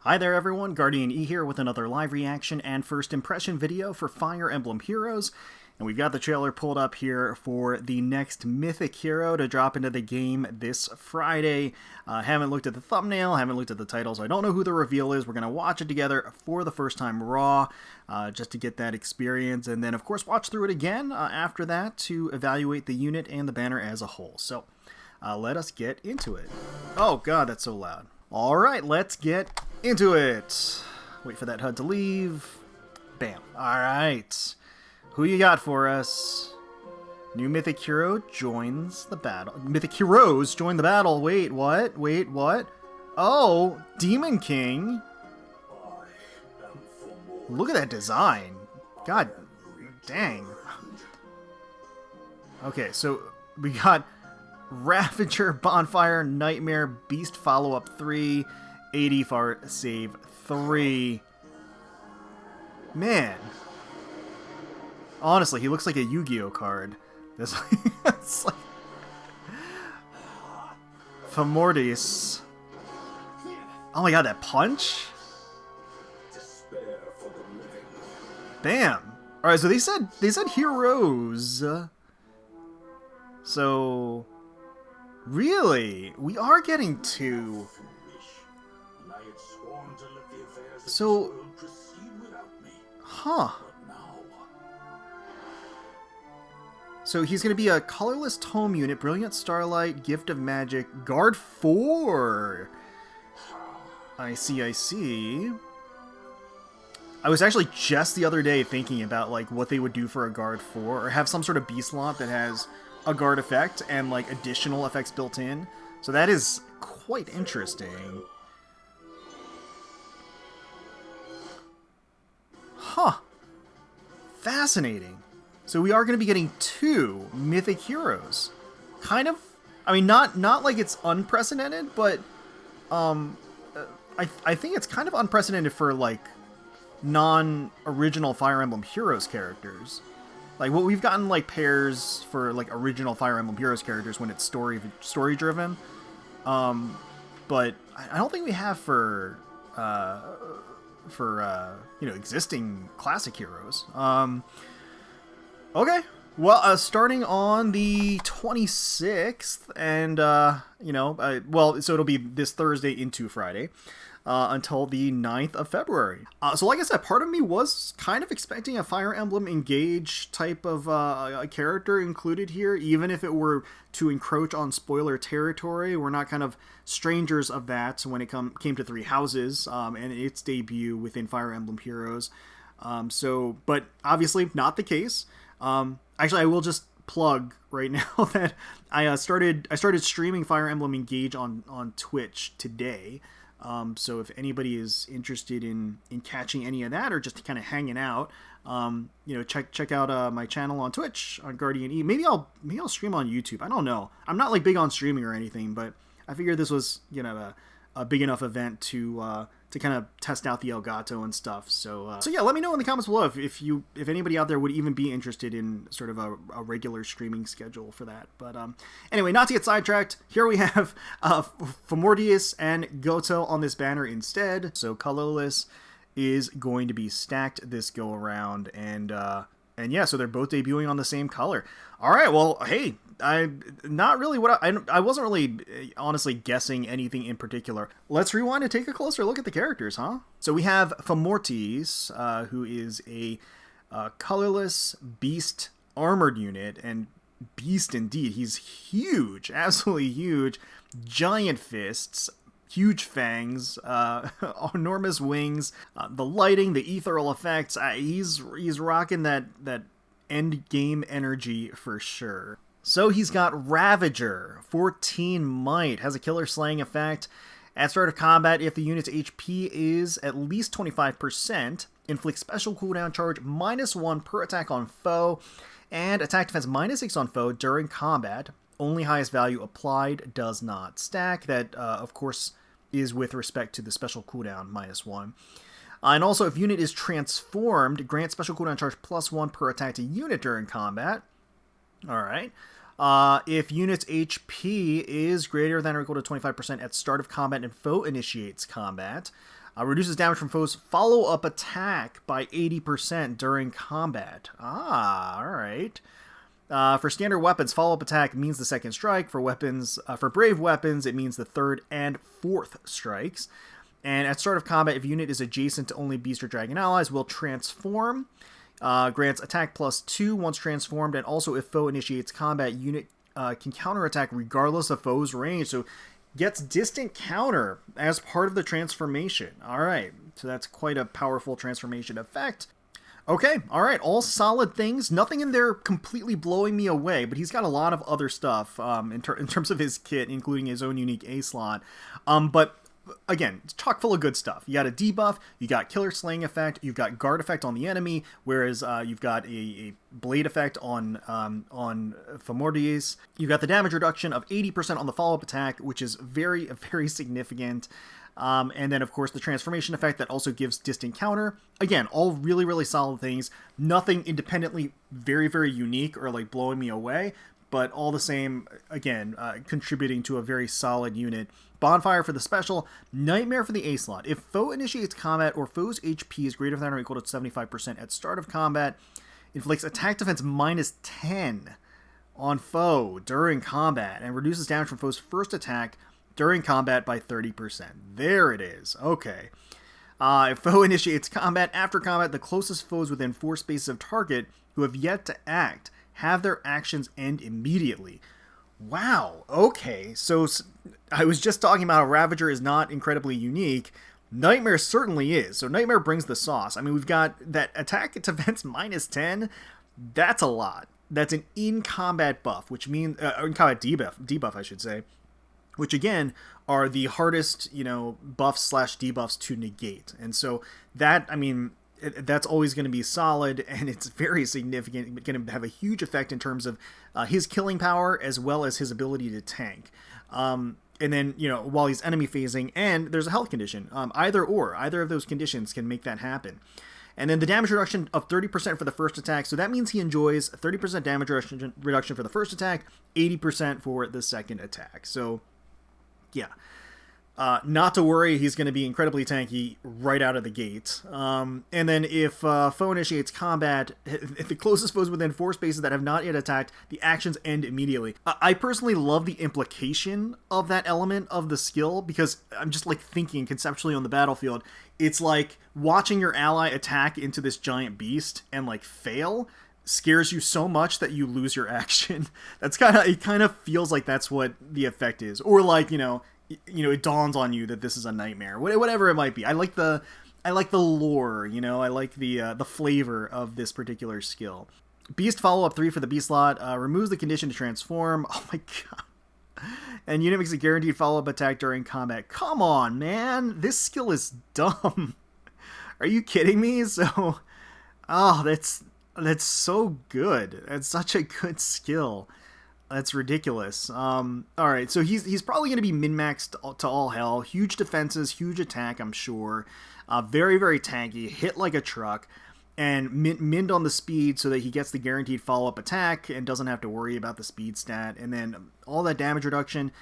Hi there everyone, GuardianE here with another live reaction and first impression video for Fire Emblem Heroes. And we've got the trailer pulled up here for the next Mythic Hero to drop into the game this Friday. Haven't looked at the thumbnail, haven't looked at the title, so I don't know who the reveal is. We're going to watch it together for the first time raw, just to get that experience. And then, of course, watch through it again after that to evaluate the unit and the banner as a whole. So, let us get into it. Oh god, that's so loud. Alright, let's get into it. Wait for that HUD to leave. Bam. Alright. Who you got for us? New Mythic Hero joins the battle. Mythic Heroes join the battle. Wait, what? Wait, what? Oh, Demon King. Look at that design. God dang. Okay, so we got Ravager, Bonfire, Nightmare, Beast Follow-Up 3, 80 for Save 3. Man. Honestly, he looks like a Yu-Gi-Oh card. This it's like Fomortiis. Oh my god, that punch? Bam. Alright, so they said heroes. So really, we are getting two. So, huh. So he's going to be a colorless tome unit, Brilliant Starlight, Gift of Magic, Guard 4. I see, I see. I was actually just the other day thinking about like what they would do for a Guard 4, or have some sort of beast slot that has a guard effect and like additional effects built in. So that is quite interesting. Huh. Fascinating. So we are going to be getting two Mythic Heroes. Kind of, I mean, not like it's unprecedented, but I think it's kind of unprecedented for like non-original Fire Emblem Heroes characters. Like, what we've gotten, like, pairs for, like, original Fire Emblem Heroes characters when it's story-driven. But I don't think we have for you know, existing classic heroes. Okay. Well, starting on the 26th, and, you know, well, so it'll be this Thursday into Friday. Until the 9th of February. So like I said, part of me was kind of expecting a Fire Emblem Engage type of a character included here, even if it were to encroach on spoiler territory. We're not kind of strangers of that when it came to Three Houses and its debut within Fire Emblem Heroes. But obviously not the case. Actually, I will just plug right now that I started streaming Fire Emblem Engage on Twitch today. So if anybody is interested in catching any of that, or just kind of hanging out, you know, check out my channel on Twitch on GuardianE. Maybe I'll stream on YouTube. I don't know. I'm not like big on streaming or anything, but I figured this was, you know, a big enough event to kind of test out the Elgato and stuff. So yeah, let me know in the comments below if anybody out there would even be interested in sort of a regular streaming schedule for that. But anyway, not to get sidetracked, here we have Formortiis and Gotoh on this banner instead. So colorless is going to be stacked this go around, and yeah, so they're both debuting on the same color. All right, well, hey, I wasn't really honestly guessing anything in particular. Let's rewind and take a closer look at the characters, huh? So we have Fomortiis, who is a colorless beast armored unit, and beast indeed. He's huge, absolutely huge, giant fists, huge fangs, enormous wings, the lighting, the ethereal effects. He's rocking that end game energy for sure. So he's got Ravager, 14 might, has a killer slaying effect. At start of combat, if the unit's HP is at least 25%, inflict special cooldown charge -1 per attack on foe, and attack defense -6 on foe during combat. Only highest value applied, does not stack. That, of course, is with respect to the special cooldown -1. And also, if unit is transformed, grant special cooldown charge +1 per attack to unit during combat. Alright. If unit's HP is greater than or equal to 25% at start of combat and foe initiates combat, Reduces damage from foes' follow-up attack by 80% during combat. Alright. For standard weapons, follow-up attack means the second strike. For weapons, for brave weapons, it means the third and fourth strikes. And at start of combat, if a unit is adjacent to only beast or dragon allies, will transform. Grants attack +2 once transformed, and also if foe initiates combat, unit can counterattack regardless of foe's range. So gets distant counter as part of the transformation. Alright, so that's quite a powerful transformation effect. Okay, alright, all solid things. Nothing in there completely blowing me away, but he's got a lot of other stuff in terms of his kit, including his own unique A slot. But again, it's chock full of good stuff. You got a debuff, you got killer slaying effect, you've got guard effect on the enemy, whereas you've got a blade effect on Fomortiis. You've got the damage reduction of 80% on the follow-up attack, which is very, very significant. And then, of course, the transformation effect that also gives distant counter. Again, all really, really solid things. Nothing independently very, very unique or like blowing me away, but all the same, again, contributing to a very solid unit. Bonfire for the special, Nightmare for the A slot. If foe initiates combat or foe's HP is greater than or equal to 75% at start of combat, inflicts attack defense -10 on foe during combat and reduces damage from foe's first attack during combat by 30%. There it is. Okay. If foe initiates combat after combat, the closest foes within 4 spaces of target who have yet to act have their actions end immediately. Wow, okay, so I was just talking about how Ravager is not incredibly unique. Nightmare certainly is, so Nightmare brings the sauce. I mean, we've got that attack defense -10, that's a lot. That's an in-combat buff, which means, in-combat debuff, I should say, which again, are the hardest, buffs/debuffs to negate. And so that, I mean, that's always going to be solid, and it's very significant. It's going to have a huge effect in terms of his killing power as well as his ability to tank. And then, while he's enemy phasing, and there's a health condition. Either of those conditions can make that happen. And then the damage reduction of 30% for the first attack. So that means he enjoys 30% damage reduction for the first attack, 80% for the second attack. So, yeah. Not to worry, he's going to be incredibly tanky right out of the gate. And then if foe initiates combat, if the closest foes within 4 spaces that have not yet attacked, the actions end immediately. I personally love the implication of that element of the skill, because I'm just like thinking conceptually on the battlefield. It's like watching your ally attack into this giant beast and like fail scares you so much that you lose your action. It kind of feels like that's what the effect is. Or like, it dawns on you that this is a nightmare. Whatever it might be. I like the lore, I like the flavor of this particular skill. Beast follow-up 3 for the B slot, removes the condition to transform. Oh my god. And unit makes a guaranteed follow-up attack during combat. Come on, man. This skill is dumb. Are you kidding me? So, that's so good. That's such a good skill. That's ridiculous. Alright, so he's probably going to be min-maxed to all hell. Huge defenses, huge attack, I'm sure. Very, very tanky, hit like a truck, and minned on the speed so that he gets the guaranteed follow-up attack and doesn't have to worry about the speed stat. And then all that damage reduction.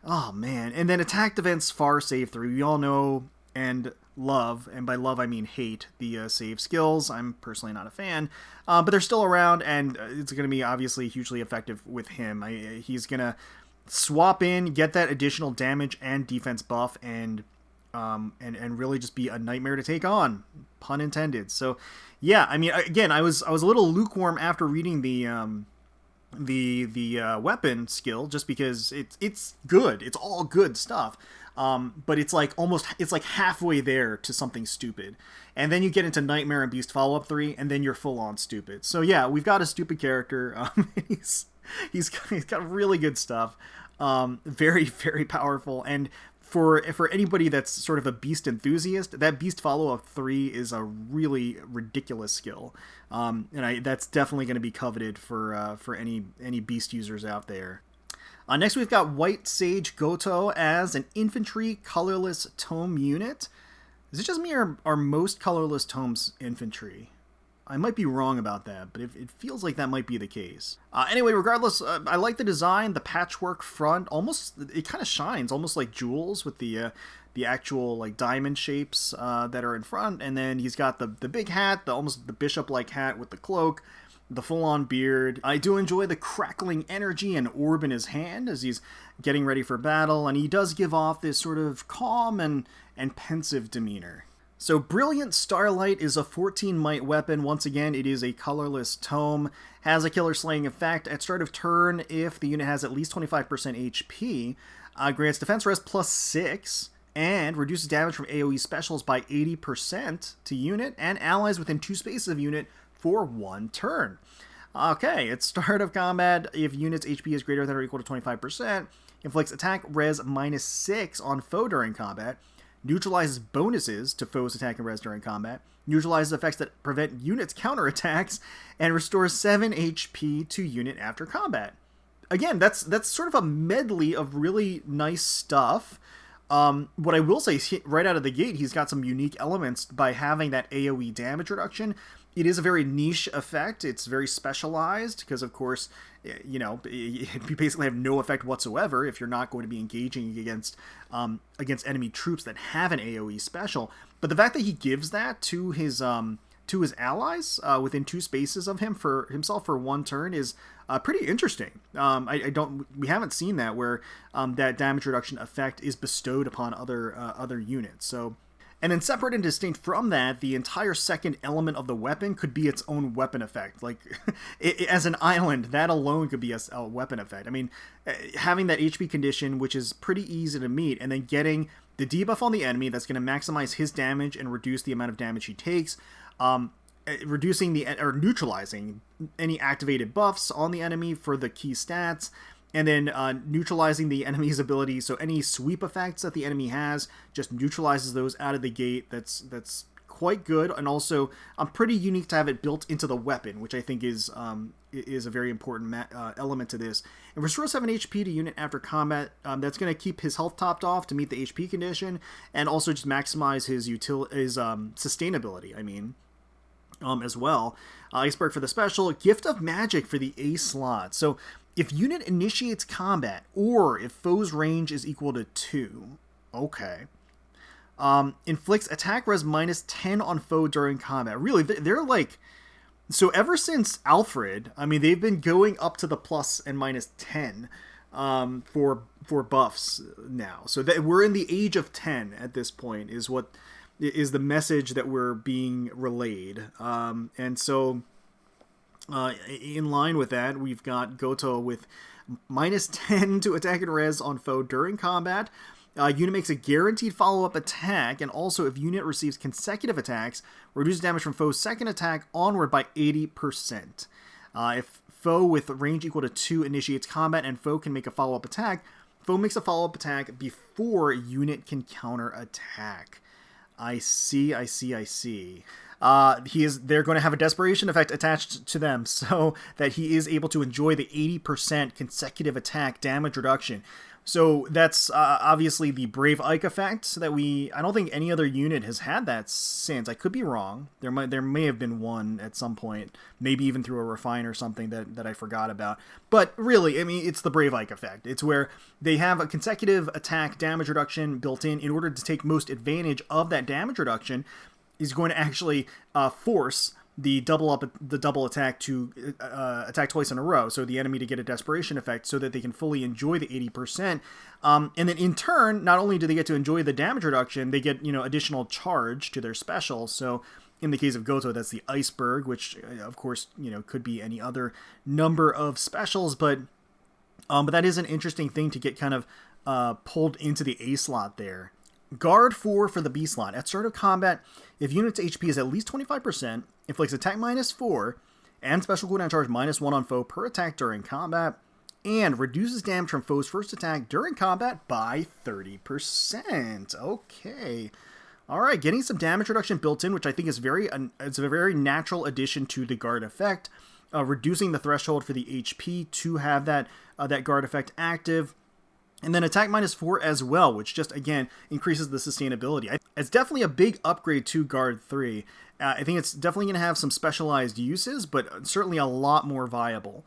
Oh, man. And then attack defense, far save 3. We all know and love, and by love I mean hate, the save skills. I'm personally not a fan, but they're still around, and it's going to be obviously hugely effective with him. He's going to swap in, get that additional damage and defense buff, and really just be a nightmare to take on, pun intended. So yeah, I mean, again, I was a little lukewarm after reading the weapon skill, just because it's good. It's all good stuff. But it's like halfway there to something stupid. And then you get into Nightmare and Beast Follow-Up 3, and then you're full-on stupid. So yeah, we've got a stupid character. He's got really good stuff. Very, very powerful. And for anybody that's sort of a Beast enthusiast, that Beast Follow-Up 3 is a really ridiculous skill. That's definitely going to be coveted for any Beast users out there. Next, we've got White Sage Gotoh as an infantry colorless tome unit. Is it just me, or are most colorless tomes infantry? I might be wrong about that, but it feels like that might be the case. Anyway, regardless, I like the design, the patchwork front. It kind of shines, almost like jewels, with the the actual like diamond shapes that are in front, and then he's got the big hat, the almost the bishop-like hat with the cloak, the full-on beard. I do enjoy the crackling energy and orb in his hand as he's getting ready for battle, and he does give off this sort of calm and pensive demeanor. So Brilliant Starlight is a 14 might weapon. Once again, it is a colorless tome, has a killer slaying effect. At start of turn, if the unit has at least 25% HP, grants defense res +6, and reduces damage from AoE specials by 80% to unit and allies within 2 spaces of unit for 1 turn. Okay, at start of combat, if unit's HP is greater than or equal to 25%, inflicts attack res -6 on foe during combat, neutralizes bonuses to foes' attack and res during combat, neutralizes effects that prevent units' counterattacks, and restores 7 HP to unit after combat. Again, that's sort of a medley of really nice stuff. What I will say is, right out of the gate, he's got some unique elements by having that AoE damage reduction. It is a very niche effect. It's very specialized because, of course, you basically have no effect whatsoever if you're not going to be engaging against enemy troops that have an AoE special. But the fact that he gives that to his allies within 2 spaces of him for himself for 1 turn is pretty interesting. We haven't seen that where that damage reduction effect is bestowed upon other units. So. And then separate and distinct from that, the entire second element of the weapon could be its own weapon effect. Like, as an island, that alone could be a weapon effect. I mean, having that HP condition, which is pretty easy to meet, and then getting the debuff on the enemy that's going to maximize his damage and reduce the amount of damage he takes, neutralizing any activated buffs on the enemy for the key stats, and then neutralizing the enemy's ability. So any sweep effects that the enemy has just neutralizes those out of the gate. That's quite good, and also pretty unique to have it built into the weapon, which I think is a very important element to this. And restore 7 HP to unit after combat. That's going to keep his health topped off to meet the HP condition, and also just maximize his sustainability. As well. Iceberg for the special. Gift of Magic for the A slot. So if unit initiates combat, or if foe's range is equal to 2, okay. Inflicts attack res -10 on foe during combat. Really, they're like... So ever since Alfred, they've been going up to the plus and -10 for buffs now. So that we're in the age of 10 at this point is the message that we're being relayed. And so... in line with that, we've got Gotoh with -10 to attack and res on foe during combat. Unit makes a guaranteed follow-up attack, and also if unit receives consecutive attacks, reduces damage from foe's second attack onward by 80%. If foe with range equal to 2 initiates combat and foe can make a follow-up attack, foe makes a follow-up attack before unit can counter-attack. I see. They're going to have a desperation effect attached to them, so that he is able to enjoy the 80% consecutive attack damage reduction. So that's obviously the Brave Ike effect that I don't think any other unit has had that since. I could be wrong. There may have been one at some point, maybe even through a refine or something that I forgot about. But really, it's the Brave Ike effect. It's where they have a consecutive attack damage reduction built in order to take most advantage of that damage reduction. Is going to actually force the double attack to attack twice in a row, so the enemy to get a desperation effect, so that they can fully enjoy the 80%. And then in turn, not only do they get to enjoy the damage reduction, they get additional charge to their special. So in the case of Gotoh, that's the Iceberg, which of course could be any other number of specials, but that is an interesting thing to get kind of pulled into the A slot there. Guard 4 for the B slot. At start of combat, if unit's HP is at least 25%, inflicts attack -4, and special cooldown charge -1 on foe per attack during combat, and reduces damage from foe's first attack during combat by 30%. Okay. Alright, getting some damage reduction built in, which I think is it's a very natural addition to the guard effect. Reducing the threshold for the HP to have that guard effect active. And then attack -4 as well, which just, again, increases the sustainability. It's definitely a big upgrade to Guard 3. I think it's definitely going to have some specialized uses, but certainly a lot more viable.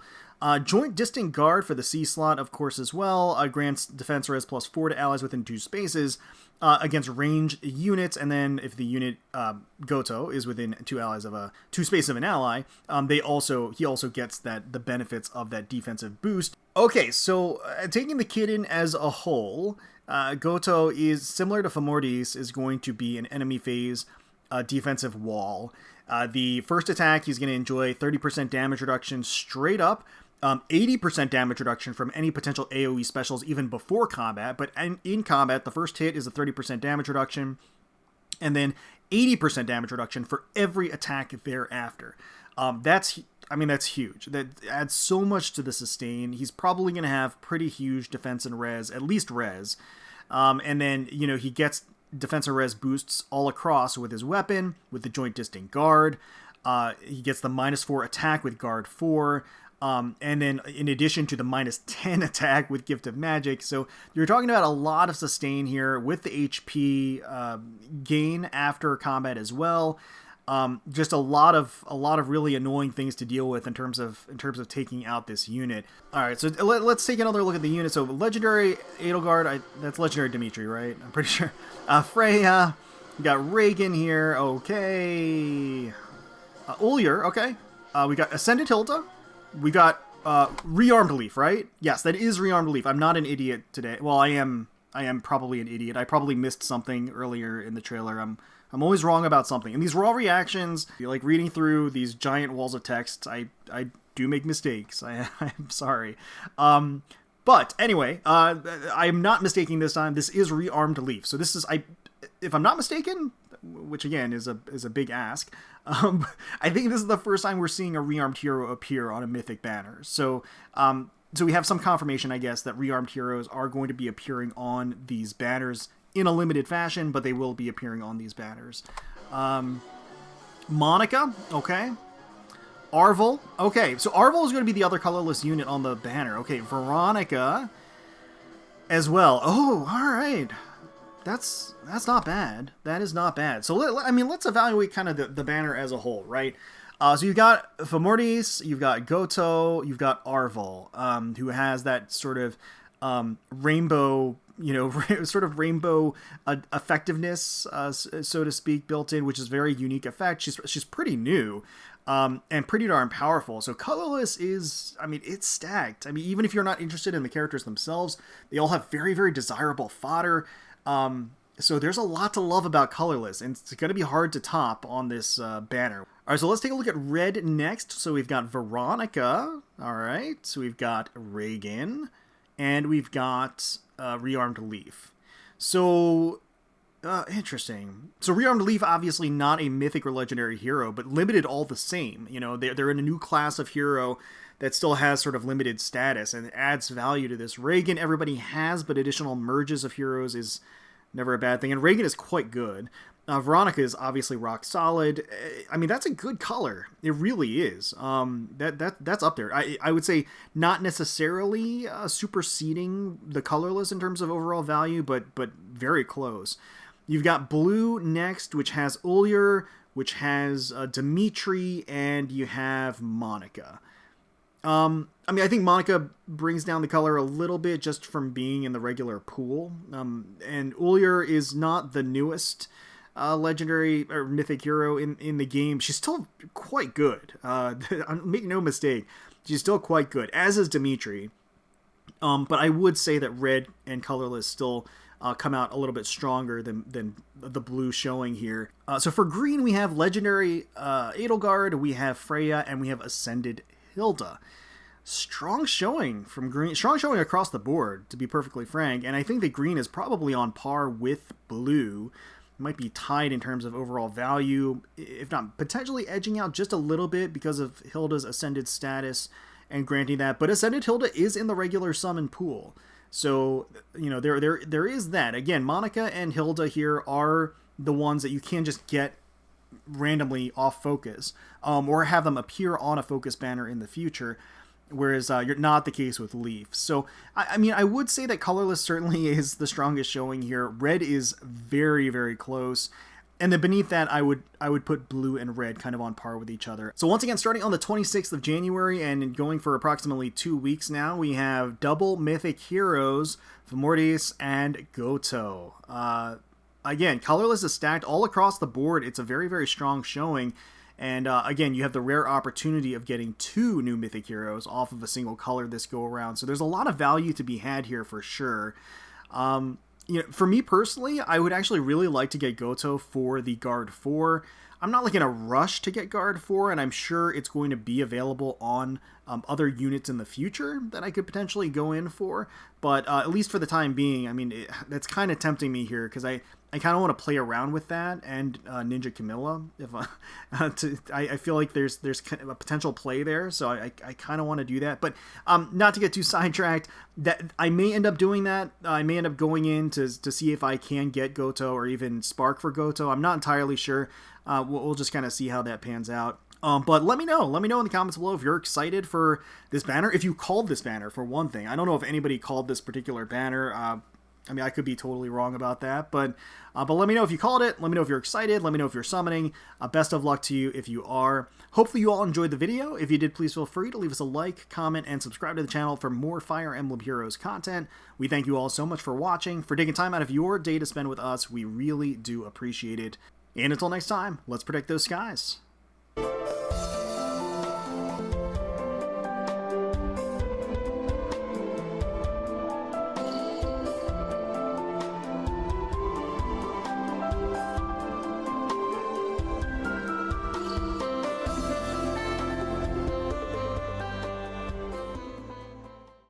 Joint Distant Guard for the C slot, of course, as well. Grants defense res +4 to allies within 2 spaces against ranged units, and then if the unit Gotoh is within 2 allies of 2 spaces of an ally, he also gets the benefits of that defensive boost. Okay, so taking the kit in as a whole, Gotoh is similar to Fomortiis, is going to be an enemy phase defensive wall. The first attack, he's going to enjoy 30% damage reduction straight up, 80% damage reduction from any potential AoE specials even before combat, but in combat, the first hit is a 30% damage reduction, and then 80% damage reduction for every attack thereafter. That's huge. That adds so much to the sustain. He's probably going to have pretty huge defense and res, at least res, and then, he gets defense and res boosts all across with his weapon, with the Joint Distant Guard. He gets the -4 attack with Guard 4, and then in addition to the -10 attack with Gift of Magic. So you're talking about a lot of sustain here with the HP gain after combat as well. Just a lot of really annoying things to deal with in terms of taking out this unit. All right, so let's take another look at the unit. So legendary Edelgard, that's legendary Dimitri, right? I'm pretty sure. Freya, we got Reagan here. Okay, Ulyr. Okay, we got Ascended Hilda. We got Rearmed Leaf, right? Yes, that is Rearmed Leaf. I'm not an idiot today. Well, I am probably an idiot. I probably missed something earlier in the trailer. I'm always wrong about something. And these raw reactions, like reading through these giant walls of text, I do make mistakes. I'm sorry. But anyway, I am not mistaking this time. This is Rearmed Leaf. So this is, if I'm not mistaken, which again is a big ask, I think this is the first time we're seeing a Rearmed Hero appear on a Mythic banner. So so we have some confirmation, I guess, that Rearmed Heroes are going to be appearing on these banners in a limited fashion, but they will be appearing on these banners. Monica, okay. Arvel, okay. So Arvel is going to be the other colorless unit on the banner. Okay, Veronica as well. Oh, all right. That's not bad. That is not bad. So let's evaluate kind of the banner as a whole, right? So you've got Fomortiis, you've got Gotoh, you've got Arvel, who has that sort of rainbow, sort of rainbow effectiveness, so to speak, built in, which is very unique effect. She's pretty new, and pretty darn powerful. So colorless is, it's stacked. Even if you're not interested in the characters themselves, they all have very, very desirable fodder. So there's a lot to love about colorless, and it's going to be hard to top on this banner. All right, so let's take a look at red next. So we've got Veronica. All right, so we've got Reagan, and we've got Rearmed Leaf. So interesting. So Rearmed Leaf, obviously not a mythic or legendary hero, but limited all the same. They're in a new class of hero that still has sort of limited status and adds value to this. Reagan, everybody has, but additional merges of heroes is never a bad thing. And Reagan is quite good. Veronica is obviously rock solid. That's a good color. It really is. That's up there. I would say not necessarily superseding the colorless in terms of overall value, but very close. You've got blue next, which has Ulyr, which has Dimitri, and you have Monica. I think Monica brings down the color a little bit just from being in the regular pool. And Ulyr is not the newest legendary or mythic hero in the game. She's still quite good. Make no mistake, she's still quite good, as is Dimitri. But I would say that red and colorless still come out a little bit stronger than the blue showing here. So for green, we have legendary Edelgard, we have Freya, and we have Ascended Hilda. Strong showing from green. Strong showing across the board, to be perfectly frank. And I think that green is probably on par with blue. It might be tied in terms of overall value, if not potentially edging out just a little bit because of Hilda's Ascended status and granting that. But Ascended Hilda is in the regular summon pool. So, there is that. Again, Monica and Hilda here are the ones that you can just get randomly off focus, or have them appear on a focus banner in the future, whereas you're not the case with Leaf. So I would say that colorless certainly is the strongest showing here. Red is very, very close, And then beneath that, I would put blue and red kind of on par with each other. So once again, starting on the 26th of January and going for approximately 2 weeks now, we have double Mythic Heroes, Fomortiis and Gotoh. Again, colorless is stacked all across the board. It's a very, very strong showing. And again, you have the rare opportunity of getting 2 new Mythic Heroes off of a single color this go around. So there's a lot of value to be had here for sure. You know, for me personally, I would actually really like to get Gotoh for the Guard 4. I'm not like in a rush to get Guard 4, and I'm sure it's going to be available on other units in the future that I could potentially go in for. But at least for the time being, I mean, that's kind of tempting me here because I kind of want to play around with that and Ninja Camilla. If I feel like there's kind of a potential play there, so I kind of want to do that. But not to get too sidetracked, that I may end up doing that. I may end up going in to see if I can get Gotoh or even Spark for Gotoh. I'm not entirely sure. We'll just kind of see how that pans out. But let me know. Let me know in the comments below if you're excited for this banner. If you called this banner, for one thing. I don't know if anybody called this particular banner. I mean, I could be totally wrong about that, but let me know if you called it. Let me know if you're excited. Let me know if you're summoning. Best of luck to you if you are. Hopefully you all enjoyed the video. If you did, please feel free to leave us a like, comment, and subscribe to the channel for more Fire Emblem Heroes content. We thank you all so much for watching, for taking time out of your day to spend with us. We really do appreciate it. And until next time, let's protect those skies.